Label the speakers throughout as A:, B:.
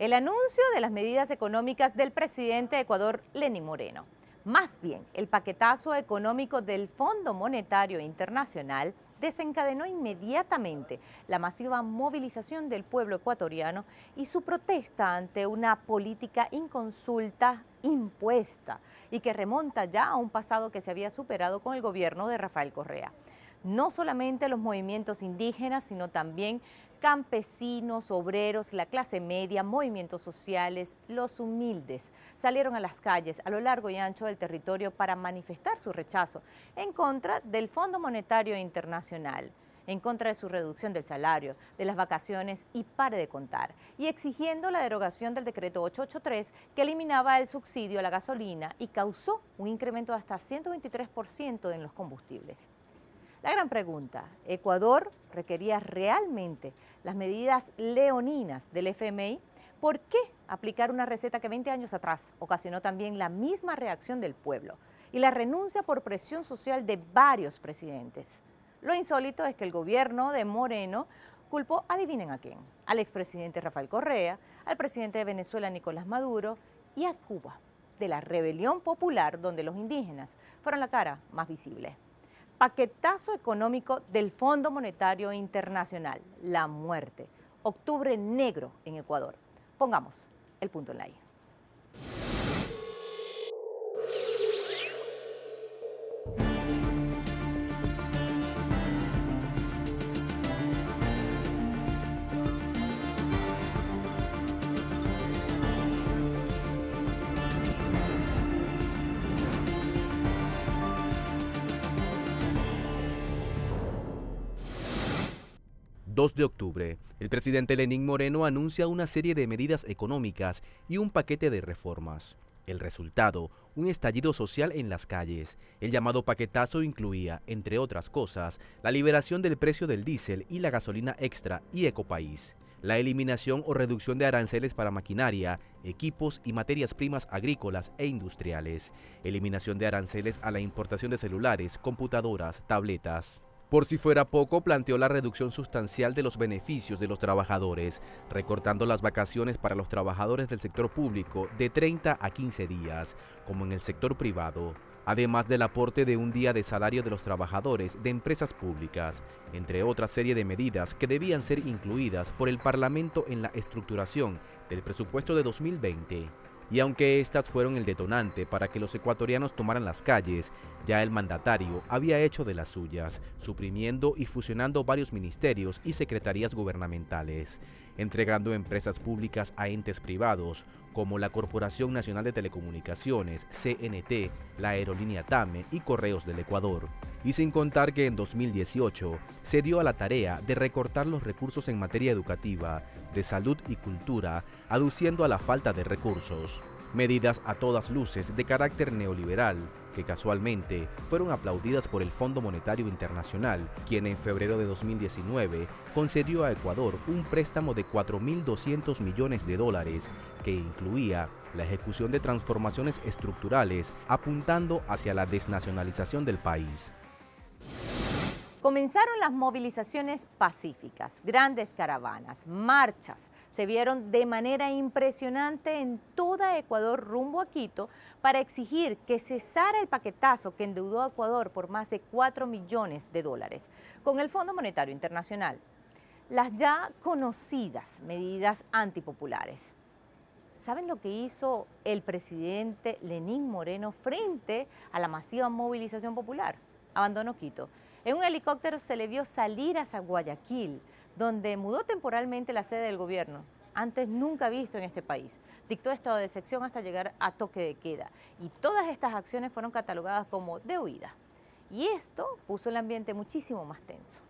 A: el anuncio de las medidas económicas del presidente de Ecuador, Lenín Moreno. Más bien, el paquetazo económico del Fondo Monetario Internacional desencadenó inmediatamente la masiva movilización del pueblo ecuatoriano y su protesta ante una política inconsulta impuesta y que remonta ya a un pasado que se había superado con el gobierno de Rafael Correa. No solamente los movimientos indígenas, sino también campesinos, obreros, la clase media, movimientos sociales, los humildes, salieron a las calles a lo largo y ancho del territorio para manifestar su rechazo en contra del Fondo Monetario Internacional, en contra de su reducción del salario, de las vacaciones y pare de contar, y exigiendo la derogación del decreto 883 que eliminaba el subsidio a la gasolina y causó un incremento de hasta 123% en los combustibles. La gran pregunta, ¿Ecuador requería realmente las medidas leoninas del FMI? ¿Por qué aplicar una receta que 20 años atrás ocasionó también la misma reacción del pueblo y la renuncia por presión social de varios presidentes? Lo insólito es que el gobierno de Moreno culpó, adivinen a quién, al expresidente Rafael Correa, al presidente de Venezuela Nicolás Maduro y a Cuba, de la rebelión popular donde los indígenas fueron la cara más visible. Paquetazo económico del Fondo Monetario Internacional, la muerte, octubre negro en Ecuador. Pongamos el punto en la I.
B: 2 de octubre, el presidente Lenín Moreno anuncia una serie de medidas económicas y un paquete de reformas. El resultado, un estallido social en las calles. El llamado paquetazo incluía, entre otras cosas, la liberación del precio del diésel y la gasolina extra y Ecopaís, la eliminación o reducción de aranceles para maquinaria, equipos y materias primas agrícolas e industriales, eliminación de aranceles a la importación de celulares, computadoras, tabletas. Por si fuera poco, planteó la reducción sustancial de los beneficios de los trabajadores, recortando las vacaciones para los trabajadores del sector público de 30 a 15 días, como en el sector privado, además del aporte de un día de salario de los trabajadores de empresas públicas, entre otra serie de medidas que debían ser incluidas por el Parlamento en la estructuración del presupuesto de 2020. Y aunque estas fueron el detonante para que los ecuatorianos tomaran las calles, ya el mandatario había hecho de las suyas, suprimiendo y fusionando varios ministerios y secretarías gubernamentales, entregando empresas públicas a entes privados, como la Corporación Nacional de Telecomunicaciones, CNT, la aerolínea TAME y Correos del Ecuador. Y sin contar que en 2018 se dio a la tarea de recortar los recursos en materia educativa, de salud y cultura, aduciendo a la falta de recursos. Medidas a todas luces de carácter neoliberal, que casualmente fueron aplaudidas por el Fondo Monetario Internacional, quien en febrero de 2019 concedió a Ecuador un préstamo de $4.200 millones, que incluía la ejecución de transformaciones estructurales apuntando hacia la desnacionalización del país.
A: Comenzaron las movilizaciones pacíficas, grandes caravanas, marchas. Se vieron de manera impresionante en toda Ecuador rumbo a Quito para exigir que cesara el paquetazo que endeudó a Ecuador por más de $4 millones con el Fondo Monetario Internacional. Las ya conocidas medidas antipopulares. ¿Saben lo que hizo el presidente Lenín Moreno frente a la masiva movilización popular? Abandonó Quito. En un helicóptero se le vio salir hacia Guayaquil, donde mudó temporalmente la sede del gobierno, antes nunca visto en este país. Dictó estado de excepción hasta llegar a toque de queda. Y todas estas acciones fueron catalogadas como de huida. Y esto puso el ambiente muchísimo más tenso.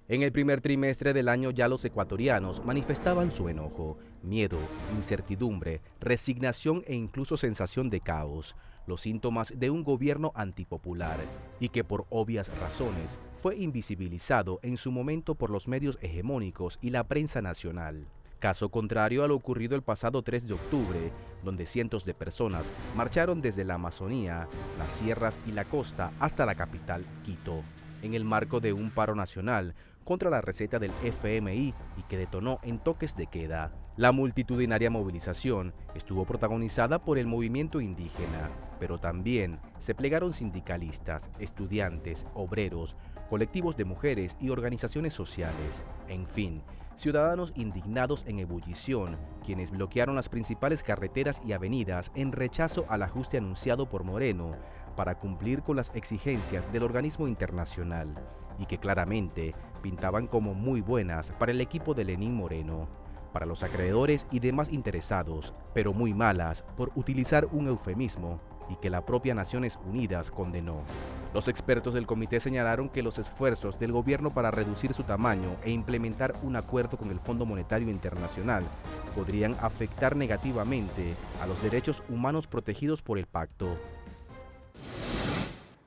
B: En el primer trimestre del año ya los ecuatorianos manifestaban su enojo, miedo, incertidumbre, resignación e incluso sensación de caos, los síntomas de un gobierno antipopular y que por obvias razones fue invisibilizado en su momento por los medios hegemónicos y la prensa nacional. Caso contrario a lo ocurrido el pasado 3 de octubre, donde cientos de personas marcharon desde la Amazonía, las sierras y la costa hasta la capital, Quito, en el marco de un paro nacional contra la receta del FMI y que detonó en toques de queda. La multitudinaria movilización estuvo protagonizada por el movimiento indígena, pero también se plegaron sindicalistas, estudiantes, obreros, colectivos de mujeres y organizaciones sociales. En fin, ciudadanos indignados en ebullición, quienes bloquearon las principales carreteras y avenidas en rechazo al ajuste anunciado por Moreno para cumplir con las exigencias del organismo internacional, y que claramente pintaban como muy buenas para el equipo de Lenín Moreno, para los acreedores y demás interesados, pero muy malas por utilizar un eufemismo y que la propia Naciones Unidas condenó. Los expertos del comité señalaron que los esfuerzos del gobierno para reducir su tamaño e implementar un acuerdo con el Fondo Monetario Internacional podrían afectar negativamente a los derechos humanos protegidos por el pacto.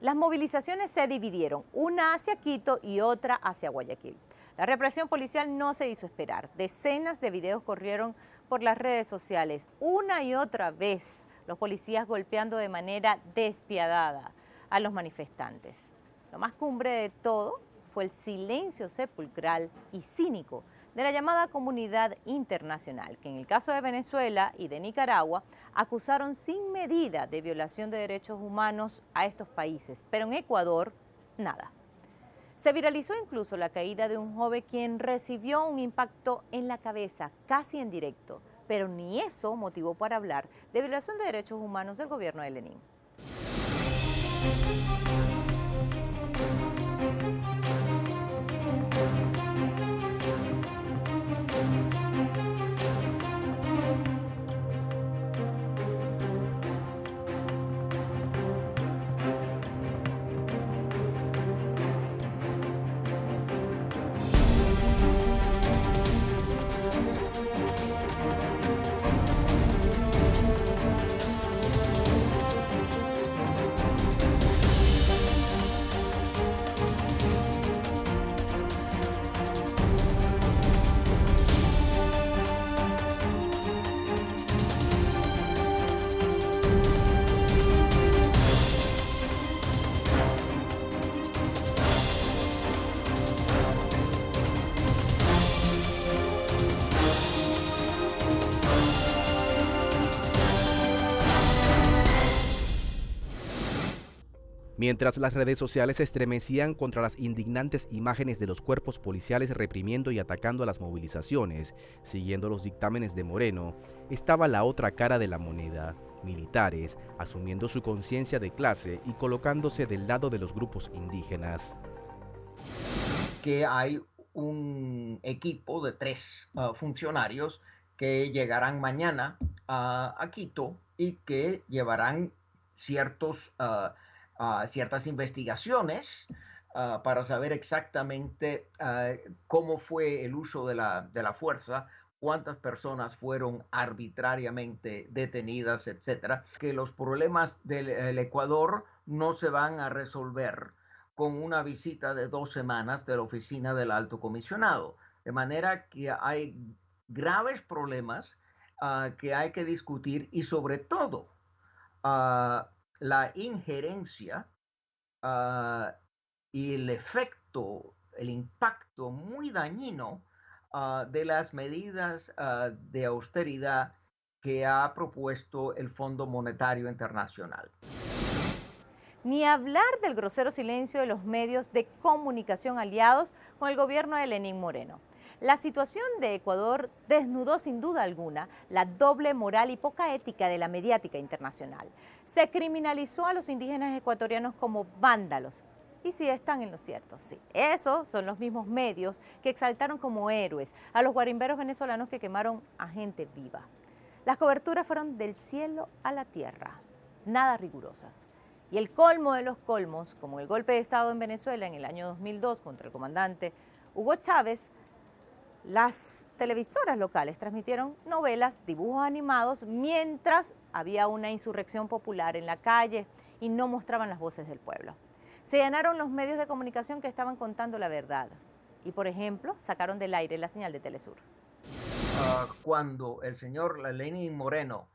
A: Las movilizaciones se dividieron, una hacia Quito y otra hacia Guayaquil. La represión policial no se hizo esperar. Decenas de videos corrieron por las redes sociales. Una y otra vez, los policías golpeando de manera despiadada a los manifestantes. Lo más cumbre de todo fue el silencio sepulcral y cínico de la llamada comunidad internacional, que en el caso de Venezuela y de Nicaragua acusaron sin medida de violación de derechos humanos a estos países, pero en Ecuador, nada. Se viralizó incluso la caída de un joven quien recibió un impacto en la cabeza, casi en directo, pero ni eso motivó para hablar de violación de derechos humanos del gobierno de Lenín.
B: Mientras las redes sociales se estremecían contra las indignantes imágenes de los cuerpos policiales reprimiendo y atacando a las movilizaciones, siguiendo los dictámenes de Moreno, estaba la otra cara de la moneda, militares asumiendo su conciencia de clase y colocándose del lado de los grupos indígenas.
C: Que hay un equipo de 3 funcionarios que llegarán mañana a Quito y que llevarán ciertas investigaciones para saber exactamente cómo fue el uso de la fuerza, cuántas personas fueron arbitrariamente detenidas, etcétera. Que los problemas del Ecuador no se van a resolver con una visita de 2 semanas de la oficina del alto comisionado. De manera que hay graves problemas que hay que discutir y sobre todo la injerencia y el efecto, el impacto muy dañino de las medidas de austeridad que ha propuesto el Fondo Monetario Internacional.
A: Ni hablar del grosero silencio de los medios de comunicación aliados con el gobierno de Lenín Moreno. La situación de Ecuador desnudó sin duda alguna la doble moral y poca ética de la mediática internacional. Se criminalizó a los indígenas ecuatorianos como vándalos. Y sí están en lo cierto, sí. Esos son los mismos medios que exaltaron como héroes a los guarimberos venezolanos que quemaron a gente viva. Las coberturas fueron del cielo a la tierra, nada rigurosas. Y el colmo de los colmos, como el golpe de Estado en Venezuela en el año 2002 contra el comandante Hugo Chávez, las televisoras locales transmitieron novelas, dibujos animados, mientras había una insurrección popular en la calle y no mostraban las voces del pueblo. Se llenaron los medios de comunicación que estaban contando la verdad y, por ejemplo, sacaron del aire la señal de Telesur.
C: Cuando el señor Lenín Moreno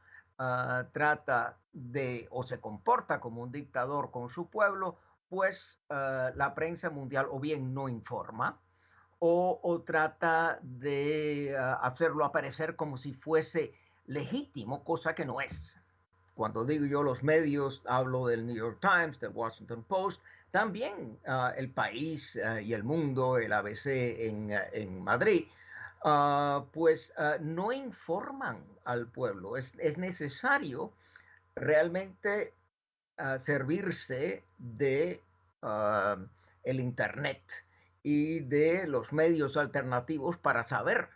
C: trata de o se comporta como un dictador con su pueblo, pues la prensa mundial o bien no informa o trata de hacerlo aparecer como si fuese legítimo, cosa que no es. Cuando digo yo los medios, hablo del New York Times, del Washington Post, también El País y El Mundo, el ABC en Madrid, no informan al pueblo. Es necesario realmente servirse de el Internet y de los medios alternativos para saber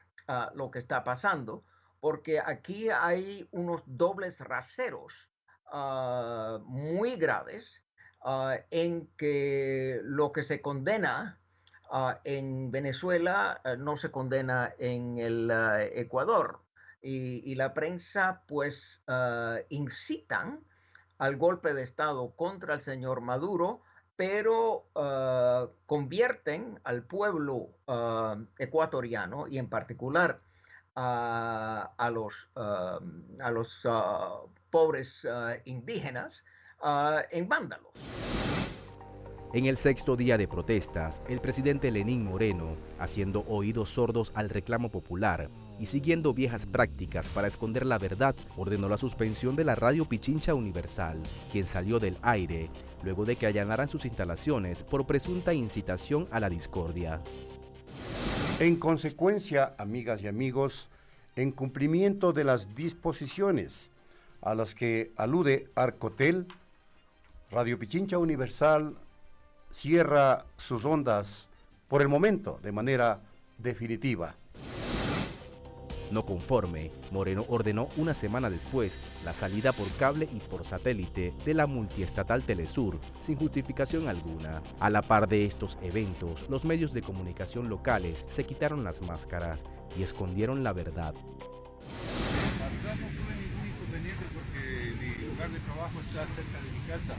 C: lo que está pasando, porque aquí hay unos dobles raseros muy graves en que lo que se condena en Venezuela no se condena en el Ecuador, y la prensa pues incitan al golpe de Estado contra el señor Maduro, pero convierten al pueblo ecuatoriano y en particular a los pobres indígenas en vándalos.
B: En el sexto día de protestas, el presidente Lenín Moreno, haciendo oídos sordos al reclamo popular y siguiendo viejas prácticas para esconder la verdad, ordenó la suspensión de la radio Pichincha Universal, quien salió del aire luego de que allanaran sus instalaciones por presunta incitación a la discordia.
D: En consecuencia, amigas y amigos, en cumplimiento de las disposiciones a las que alude Arcotel, Radio Pichincha Universal cierra sus ondas por el momento de manera definitiva.
B: No conforme, Moreno ordenó una semana después la salida por cable y por satélite de la multiestatal Telesur sin justificación alguna. A la par de estos eventos, los medios de comunicación locales se quitaron las máscaras y escondieron la verdad.
E: La verdad no tuve ningún inconveniente porque mi lugar de trabajo está cerca de mi casa.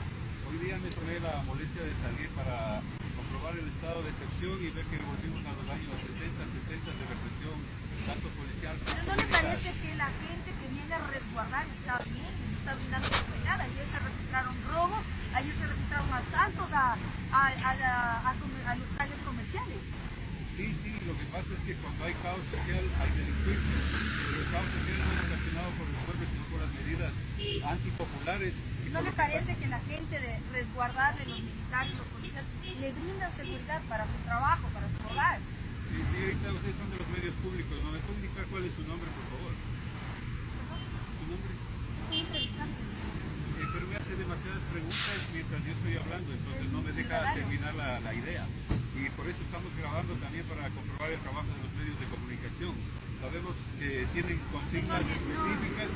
E: Hoy día me tomé la molestia de salir para comprobar el estado de excepción y ver que volvimos a los años 60, 70 de represión, tanto policial como
F: ¿No le parece que la gente que viene a resguardar está bien, les está brindando seguridad? Ayer se registraron robos, ayer se registraron asaltos a locales comerciales.
E: Sí, lo que pasa es que cuando hay caos social hay delincuencia, pero el caos social no es relacionado por el pueblo, sino por las medidas antipopulares.
F: ¿No le parece que la gente de resguardarle, los militares, los policías, le brindan seguridad para su trabajo, para su hogar?
E: Sí, ahorita ustedes son de los medios públicos. ¿No me puede indicar cuál es su nombre, por favor? ¿Su nombre?
F: Estoy entrevistando.
E: Pero me hace demasiadas preguntas mientras yo estoy hablando, entonces no me deja terminar la idea. Y por eso estamos grabando también para comprobar el trabajo de los medios de comunicación. Sabemos que tienen consignas específicas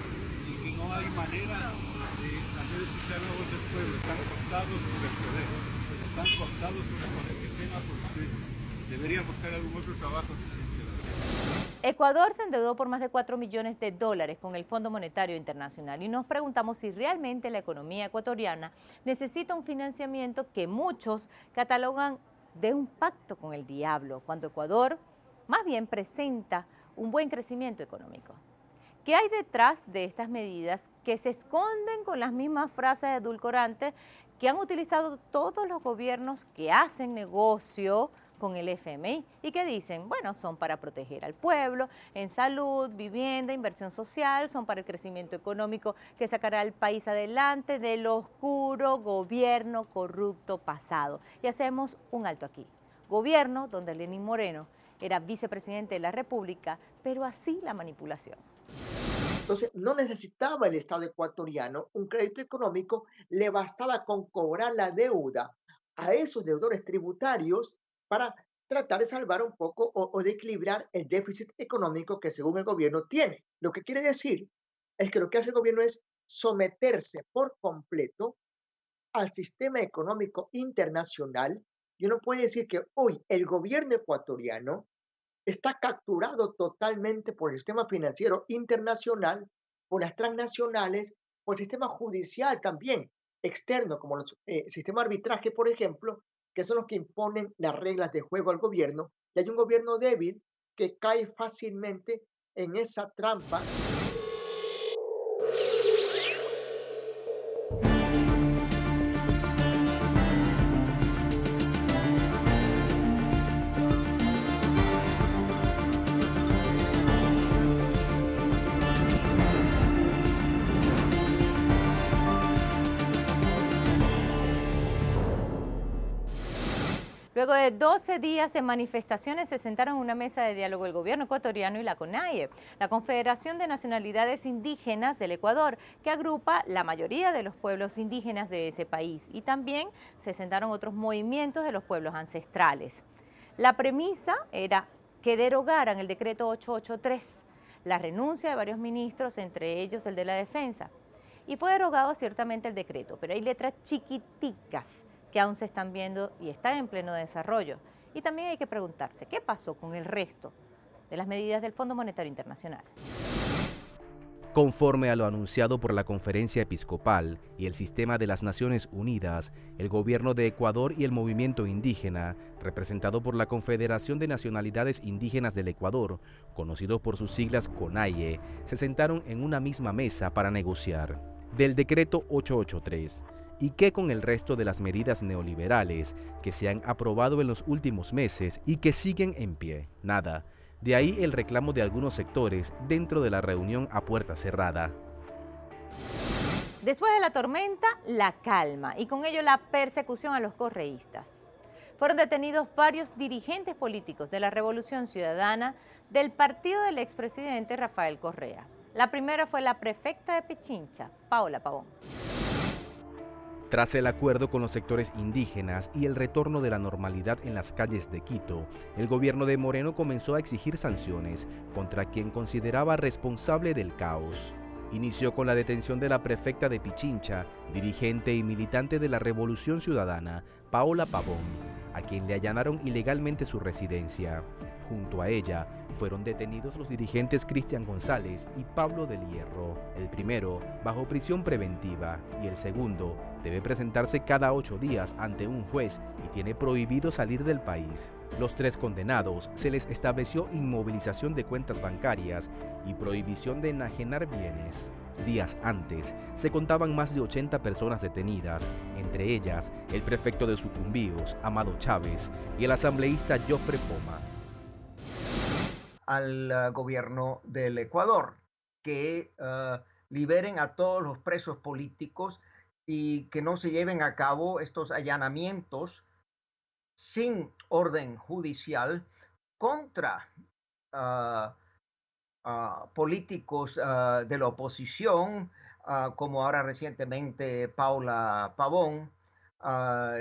E: y que no hay manera de hacer escuchar la voz del pueblo. Están cooptados por el poder. Están cooptados por el poder. Qué pena por ustedes. Deberían buscar algún otro trabajo decente.
A: Ecuador se endeudó por más de $4 millones con el Fondo Monetario Internacional y nos preguntamos si realmente la economía ecuatoriana necesita un financiamiento que muchos catalogan de un pacto con el diablo, cuando Ecuador más bien presenta un buen crecimiento económico. ¿Qué hay detrás de estas medidas que se esconden con las mismas frases edulcorantes que han utilizado todos los gobiernos que hacen negocio con el FMI y que dicen, bueno, son para proteger al pueblo en salud, vivienda, inversión social, son para el crecimiento económico que sacará al país adelante del oscuro gobierno corrupto pasado? Y hacemos un alto aquí. Gobierno donde Lenín Moreno era vicepresidente de la República, pero así la manipulación.
G: Entonces, no necesitaba el Estado ecuatoriano un crédito económico, le bastaba con cobrar la deuda a esos deudores tributarios para tratar de salvar un poco o de equilibrar el déficit económico que según el gobierno tiene. Lo que quiere decir es que lo que hace el gobierno es someterse por completo al sistema económico internacional. Y uno puede decir que hoy el gobierno ecuatoriano está capturado totalmente por el sistema financiero internacional, por las transnacionales, por el sistema judicial también externo, como el sistema de arbitraje, por ejemplo, que son los que imponen las reglas de juego al gobierno, y hay un gobierno débil que cae fácilmente en esa trampa.
A: Luego de 12 días de manifestaciones se sentaron en una mesa de diálogo el gobierno ecuatoriano y la CONAIE, la Confederación de Nacionalidades Indígenas del Ecuador, que agrupa la mayoría de los pueblos indígenas de ese país, y también se sentaron otros movimientos de los pueblos ancestrales. La premisa era que derogaran el decreto 883, la renuncia de varios ministros, entre ellos el de la Defensa. Y fue derogado ciertamente el decreto, pero hay letras chiquiticas que aún se están viendo y están en pleno desarrollo. Y también hay que preguntarse, ¿qué pasó con el resto de las medidas del Fondo Monetario Internacional?
B: Conforme a lo anunciado por la Conferencia Episcopal y el Sistema de las Naciones Unidas, el gobierno de Ecuador y el movimiento indígena, representado por la Confederación de Nacionalidades Indígenas del Ecuador, conocido por sus siglas CONAIE, se sentaron en una misma mesa para negociar del decreto 883. ¿Y qué con el resto de las medidas neoliberales que se han aprobado en los últimos meses y que siguen en pie? Nada. De ahí el reclamo de algunos sectores dentro de la reunión a puerta cerrada.
A: Después de la tormenta, la calma y con ello la persecución a los correístas. Fueron detenidos varios dirigentes políticos de la Revolución Ciudadana del partido del expresidente Rafael Correa. La primera fue la prefecta de Pichincha, Paola Pavón.
B: Tras el acuerdo con los sectores indígenas y el retorno de la normalidad en las calles de Quito, el gobierno de Moreno comenzó a exigir sanciones contra quien consideraba responsable del caos. Inició con la detención de la prefecta de Pichincha, dirigente y militante de la Revolución Ciudadana, Paola Pavón, a quien le allanaron ilegalmente su residencia. Junto a ella fueron detenidos los dirigentes Cristian González y Pablo del Hierro. El primero bajo prisión preventiva y el segundo debe presentarse cada 8 días ante un juez y tiene prohibido salir del país. Los 3 condenados se les estableció inmovilización de cuentas bancarias y prohibición de enajenar bienes. Días antes, se contaban más de 80 personas detenidas, entre ellas el prefecto de Sucumbíos, Amado Chávez, y el asambleísta Jofre Poma.
C: Al gobierno del Ecuador, que liberen a todos los presos políticos y que no se lleven a cabo estos allanamientos sin orden judicial contra políticos de la oposición, como ahora recientemente Paola Pavón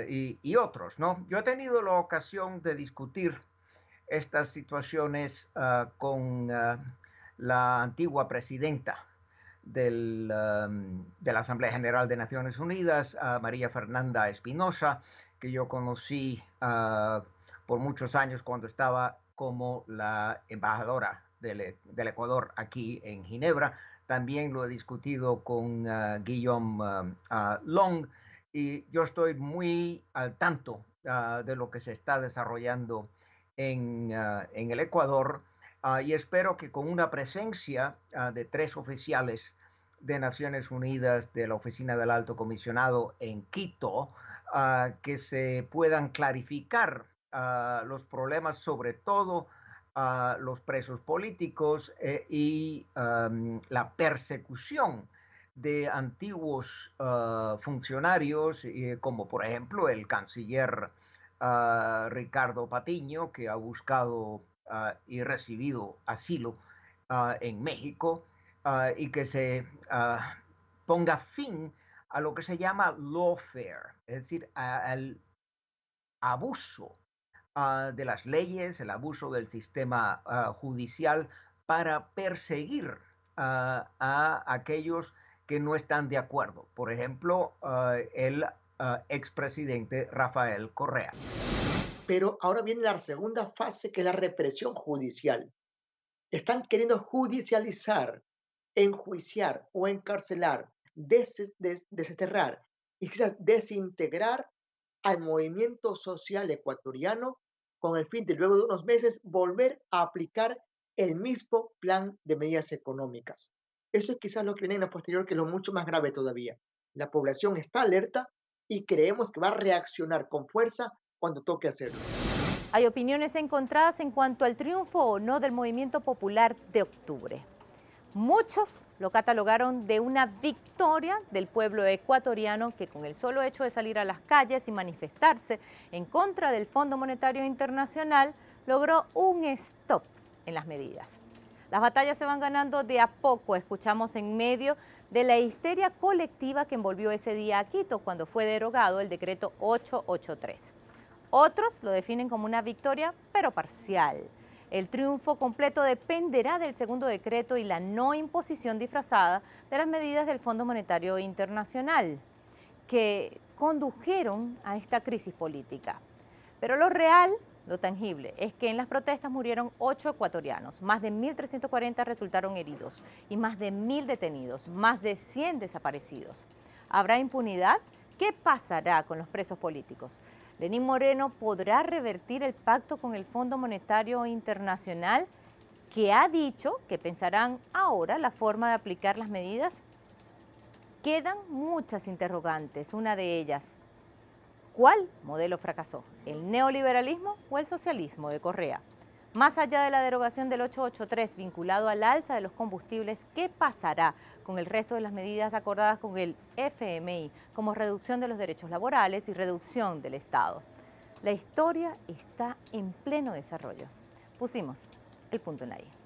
C: y otros, ¿no? Yo he tenido la ocasión de discutir estas situaciones con la antigua presidenta de la Asamblea General de Naciones Unidas, María Fernanda Espinosa, que yo conocí por muchos años cuando estaba como la embajadora del Ecuador aquí en Ginebra. También lo he discutido con Guillaume Long, y yo estoy muy al tanto de lo que se está desarrollando en el Ecuador, y espero que con una presencia de 3 oficiales de Naciones Unidas de la Oficina del Alto Comisionado en Quito, que se puedan clarificar los problemas, sobre todo los presos políticos y la persecución de antiguos funcionarios, como por ejemplo el canciller Ricardo Patiño, que ha buscado y recibido asilo en México, y que se ponga fin a lo que se llama lawfare, es decir, al abuso de las leyes, el abuso del sistema judicial para perseguir a aquellos que no están de acuerdo. Por ejemplo, el expresidente Rafael Correa.
G: Pero ahora viene la segunda fase, que es la represión judicial. Están queriendo judicializar, enjuiciar o encarcelar, desterrar y quizás desintegrar al movimiento social ecuatoriano, con el fin de luego de unos meses volver a aplicar el mismo plan de medidas económicas. Eso es quizás lo que viene en lo posterior, que es lo mucho más grave todavía. La población está alerta y creemos que va a reaccionar con fuerza cuando toque hacerlo.
A: Hay opiniones encontradas en cuanto al triunfo o no del movimiento popular de octubre. Muchos lo catalogaron de una victoria del pueblo ecuatoriano que con el solo hecho de salir a las calles y manifestarse en contra del Fondo Monetario Internacional logró un stop en las medidas. Las batallas se van ganando de a poco, escuchamos en medio de la histeria colectiva que envolvió ese día a Quito cuando fue derogado el decreto 883. Otros lo definen como una victoria, pero parcial. El triunfo completo dependerá del segundo decreto y la no imposición disfrazada de las medidas del Fondo Monetario Internacional que condujeron a esta crisis política. Pero lo real, lo tangible, es que en las protestas murieron 8 ecuatorianos, más de 1.340 resultaron heridos y más de 1.000 detenidos, más de 100 desaparecidos. ¿Habrá impunidad? ¿Qué pasará con los presos políticos? ¿Lenín Moreno podrá revertir el pacto con el Fondo Monetario Internacional que ha dicho que pensarán ahora la forma de aplicar las medidas? Quedan muchas interrogantes, una de ellas, ¿cuál modelo fracasó? ¿El neoliberalismo o el socialismo de Correa? Más allá de la derogación del 883 vinculado al alza de los combustibles, ¿qué pasará con el resto de las medidas acordadas con el FMI, como reducción de los derechos laborales y reducción del Estado? La historia está en pleno desarrollo. Pusimos el punto en la I.